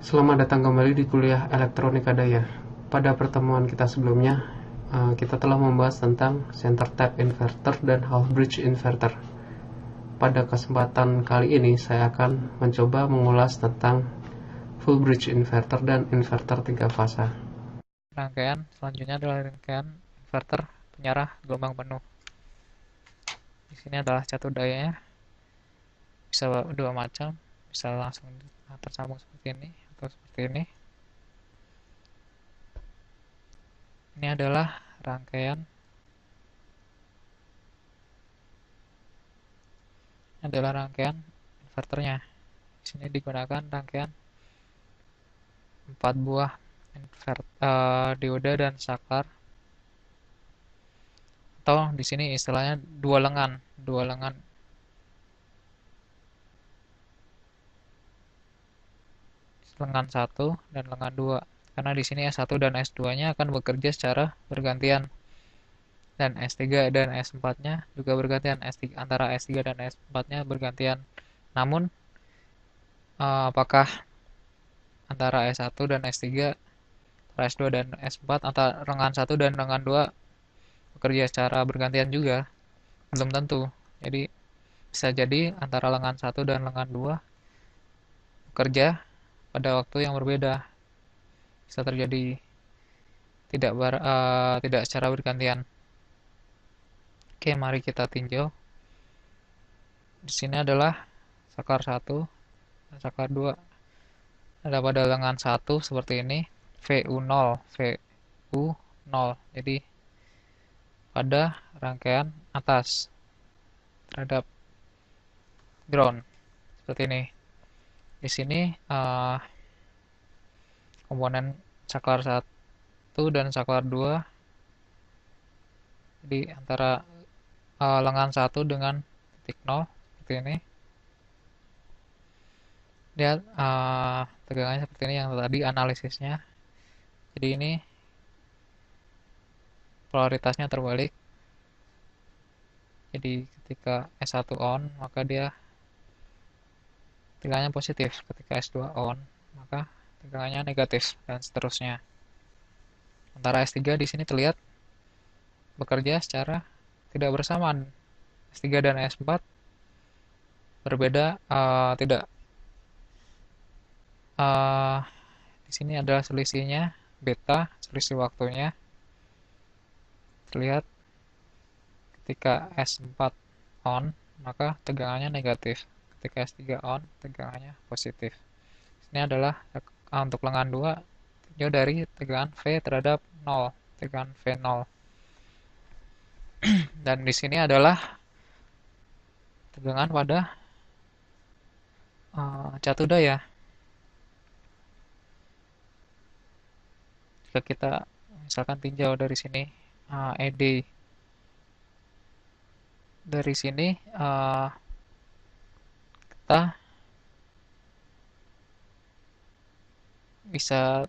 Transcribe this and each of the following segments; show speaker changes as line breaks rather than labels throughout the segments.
Selamat datang kembali di kuliah Elektronika Daya. Pada pertemuan kita sebelumnya, kita telah membahas tentang center tap inverter dan half bridge inverter. Pada kesempatan kali ini, saya akan mencoba mengulas tentang full bridge inverter dan inverter 3 fasa.
Rangkaian selanjutnya adalah rangkaian inverter penyarah gelombang penuh. Di sini adalah catu dayanya, bisa dua macam, bisa langsung tersambung seperti ini atau seperti ini. Ini adalah rangkaian inverternya. Di sini digunakan rangkaian 4 buah dioda dan saklar, atau di sini istilahnya dua lengan satu dan lengan 2. Karena di sini S1 dan S2-nya akan bekerja secara bergantian, dan S3 dan S4-nya juga bergantian. Antara S3 dan S4-nya bergantian. Namun apakah antara S1 dan S3, antara S2 dan S4, antara lengan 1 dan lengan 2 bekerja secara bergantian juga? Belum tentu. Jadi bisa jadi antara lengan 1 dan lengan 2 bekerja pada waktu yang berbeda. Bisa terjadi tidak secara bergantian. Oke, mari kita tinjau. Di sini adalah saklar 1 dan saklar 2. Ada pada lengan 1 seperti ini, VU0, VU0. Jadi pada rangkaian atas terhadap ground seperti ini. Di sini komponen saklar 1 dan saklar 2, jadi antara lengan 1 dengan titik 0 seperti ini. Lihat tegangannya seperti ini yang tadi analisisnya. Jadi ini polaritasnya terbalik. Jadi ketika S1 on, maka dia tegangannya positif. Ketika S2 on, maka tegangannya negatif, dan seterusnya. Antara S3 di sini terlihat bekerja secara tidak bersamaan. S3 dan S4 berbeda, tidak. Di sini adalah selisihnya beta, selisih waktunya. Terlihat ketika S4 on, maka tegangannya negatif. Ketika S3 on, tegangannya positif. Ini adalah untuk lengan 2, jauh dari tegangan V terhadap 0, tegangan V0. Dan di sini adalah tegangan pada catu daya. Jika kita misalkan tinjau dari sini ED, dari sini kita bisa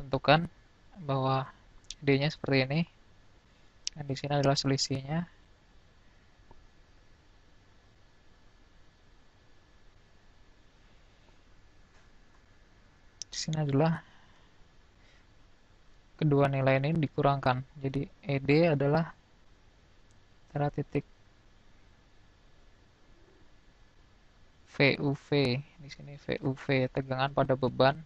tentukan bahwa D-nya seperti ini, dan di sini adalah selisihnya. Di sini adalah kedua nilai ini dikurangkan. Jadi ED adalah antara titik VUV. Di sini VUV, tegangan pada beban.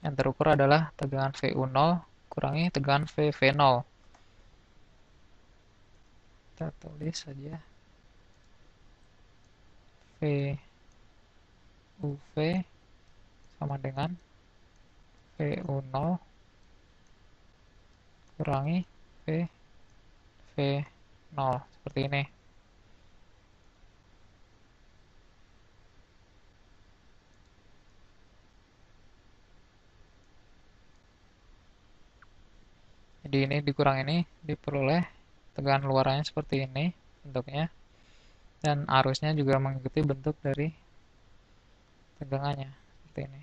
Yang terukur adalah tegangan VU0 kurangi tegangan VV0. Kita tulis saja VUV sama dengan VU0 kurangi VV0, seperti ini. Jadi ini dikurang ini, diperoleh tegangan luarannya seperti ini bentuknya, dan arusnya juga mengikuti bentuk dari tegangannya seperti ini.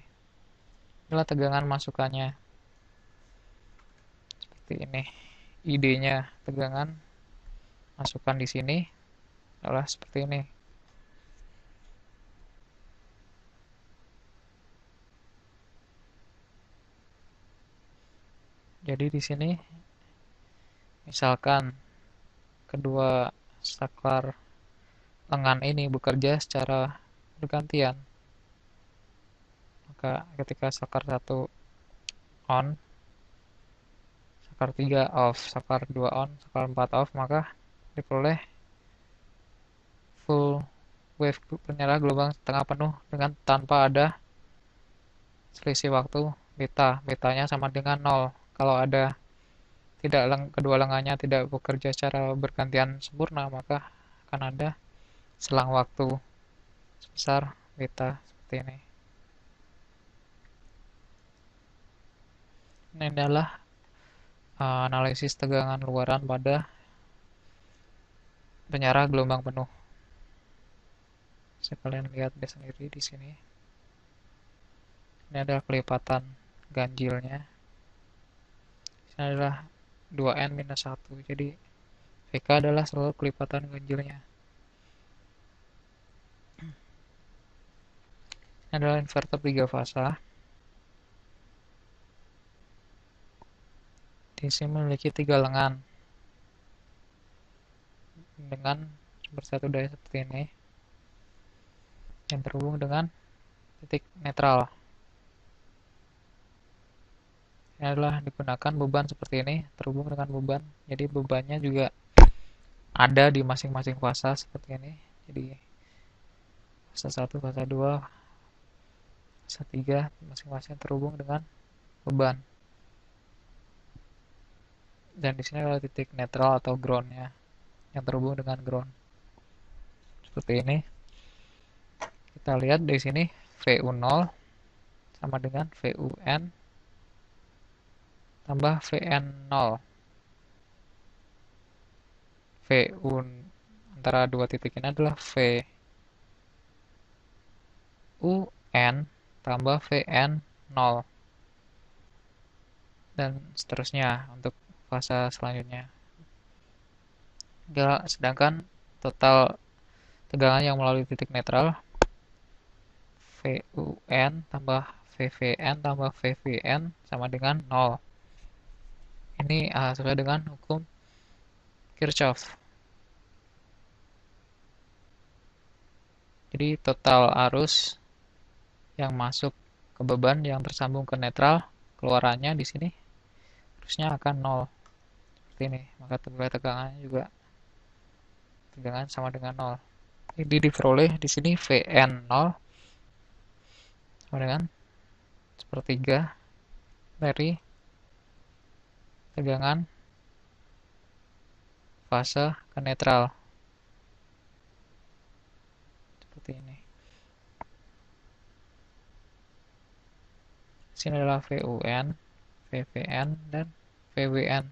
Inilah tegangan masukannya seperti ini. ID-nya tegangan masukan di sini adalah seperti ini. Jadi di sini misalkan kedua saklar lengan ini bekerja secara bergantian, maka ketika saklar 1 on, saklar 3 off, saklar 2 on, saklar 4 off, maka diperoleh full wave penyala gelombang tengah penuh dengan tanpa ada selisih waktu beta. Betanya sama dengan 0. Kalau ada kedua lengannya tidak bekerja secara bergantian sempurna, maka akan ada selang waktu sebesar beta seperti ini. Ini adalah analisis tegangan luaran pada penyarah gelombang penuh. Bisa kalian lihat sendiri di sini. Ini adalah kelipatan ganjilnya. Ini adalah 2n-1. Jadi VK adalah selalu kelipatan ganjilnya. Ini adalah inverter 3 fasa. Di sini memiliki 3 lengan dengan bersatu daya seperti ini yang terhubung dengan titik netral. Ini adalah digunakan beban seperti ini terhubung dengan beban. Jadi bebannya juga ada di masing-masing fasa seperti ini. Jadi fasa 1, fasa 2, fasa 3 masing-masing terhubung dengan beban. Dan di sini adalah titik netral atau ground-nya yang terhubung dengan ground. Seperti ini. Kita lihat di sini VU0 sama dengan VUN tambah VN0. VU antara dua titik ini adalah VUN tambah VN0. Dan seterusnya untuk fase selanjutnya. Sedangkan total tegangan yang melalui titik netral VUN tambah VVN tambah VVN sama dengan 0. Ini sesuai dengan hukum Kirchhoff. Jadi total arus yang masuk ke beban yang tersambung ke netral, keluarannya di sini arusnya akan 0. Seperti ini. Maka tegangannya juga tegangan sama dengan 0. Jadi diperoleh di sini VN0 sama dengan sepertiga dari tegangan fase ke netral. Seperti ini. Sini adalah VUN, VVN, dan VWN.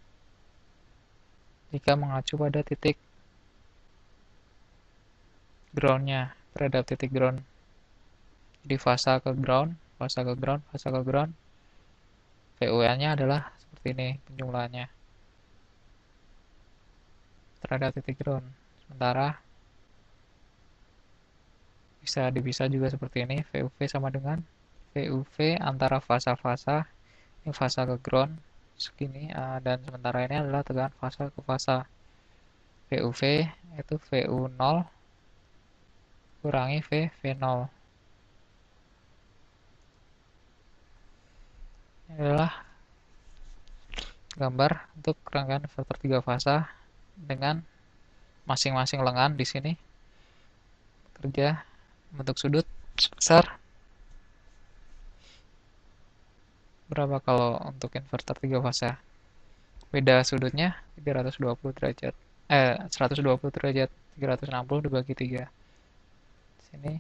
Jika mengacu pada titik ground-nya, terhadap titik ground. Jadi fasa ke ground, fasa ke ground, fasa ke ground. VUN-nya adalah seperti ini penjumlahannya terhadap titik ground. Sementara bisa juga seperti ini, VUV sama dengan VUV antara fasa-fasa, ini fasa ke ground segini, dan sementara ini adalah tegangan fasa ke fasa. VUV itu VU0 kurangi VV0. Ini adalah gambar untuk rangkaian inverter 3 fasa dengan masing-masing lengan di sini bekerja membentuk sudut sebesar berapa kalau untuk inverter 3 fasa? Beda sudutnya 320 derajat. 120 derajat, 360 dibagi 3. Sini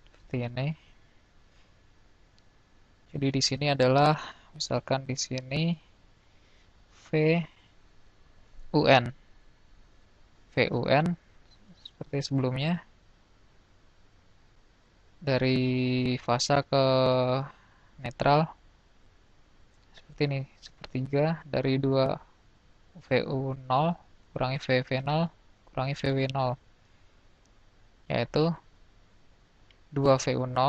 seperti ini. Jadi di sini adalah misalkan di sini VUN. VUN seperti sebelumnya dari fasa ke netral seperti ini, sepertiga dari 2 VU0 kurangi VV0 kurangi VW0, yaitu 2 VU0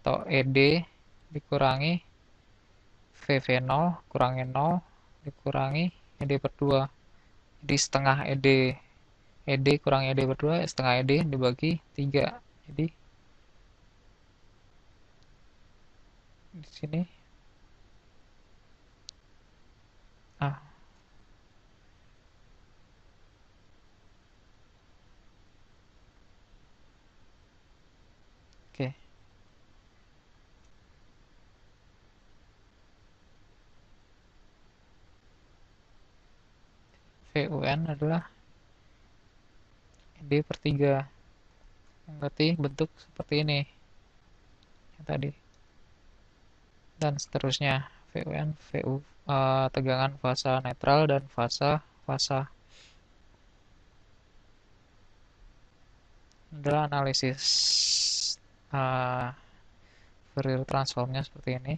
atau ED dikurangi VV0 kurangi 0 dikurangi ED per 2. Jadi setengah ED. ED kurang ED per 2, setengah ED dibagi 3. Jadi di sini ah oke. VUN adalah ED per 3. Berarti bentuk seperti ini yang tadi. Dan seterusnya VUN, VU, tegangan fasa netral dan fasa adalah analisis Fourier transformnya seperti ini.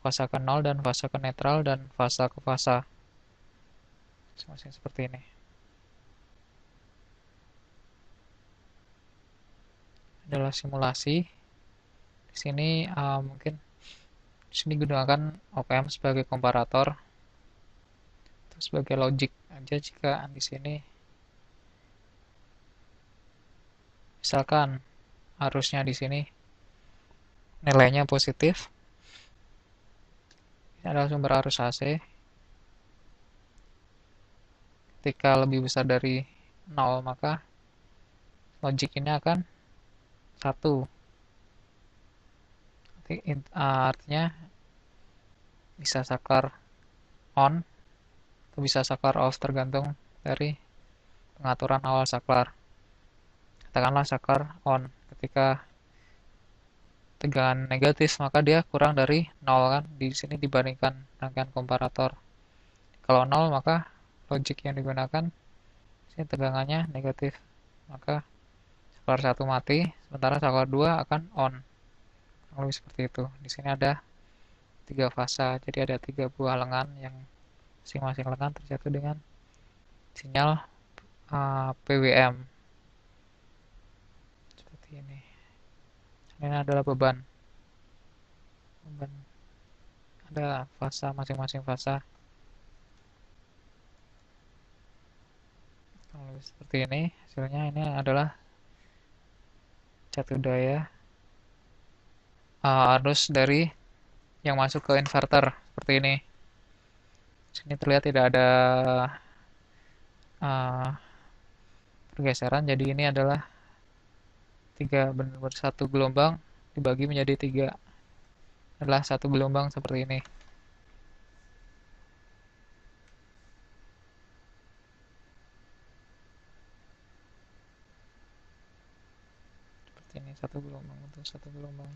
Fasa ke nol dan fasa ke netral dan fasa ke fasa. Masing-masing seperti ini. Adalah simulasi. Di sini mungkin di sini gunakan OPM sebagai komparator, terus sebagai logic aja jika di sini misalkan arusnya di sini nilainya positif. Ini adalah sumber arus AC. Ketika lebih besar dari 0 maka logic ini akan 1. Artinya bisa saklar on atau bisa saklar off tergantung dari pengaturan awal saklar. Katakanlah saklar on, ketika tegangan negatif maka dia kurang dari 0 kan di sini dibandingkan rangkaian komparator. Kalau 0 maka logic yang digunakan sini tegangannya negatif, maka saklar 1 mati, sementara saklar 2 akan on. Lebih seperti itu. Di sini ada 3 fasa, jadi ada 3 buah lengan yang masing-masing lengan terjatuh dengan sinyal PWM. Seperti ini. Ini adalah beban. Ada fasa, masing-masing fasa. Lebih seperti ini. Hasilnya ini adalah jatuh daya arus dari yang masuk ke inverter seperti ini. Sini terlihat tidak ada pergeseran, jadi ini adalah 3 benar-benar satu gelombang dibagi menjadi 3 adalah satu gelombang seperti ini. Seperti ini satu gelombang untuk satu gelombang.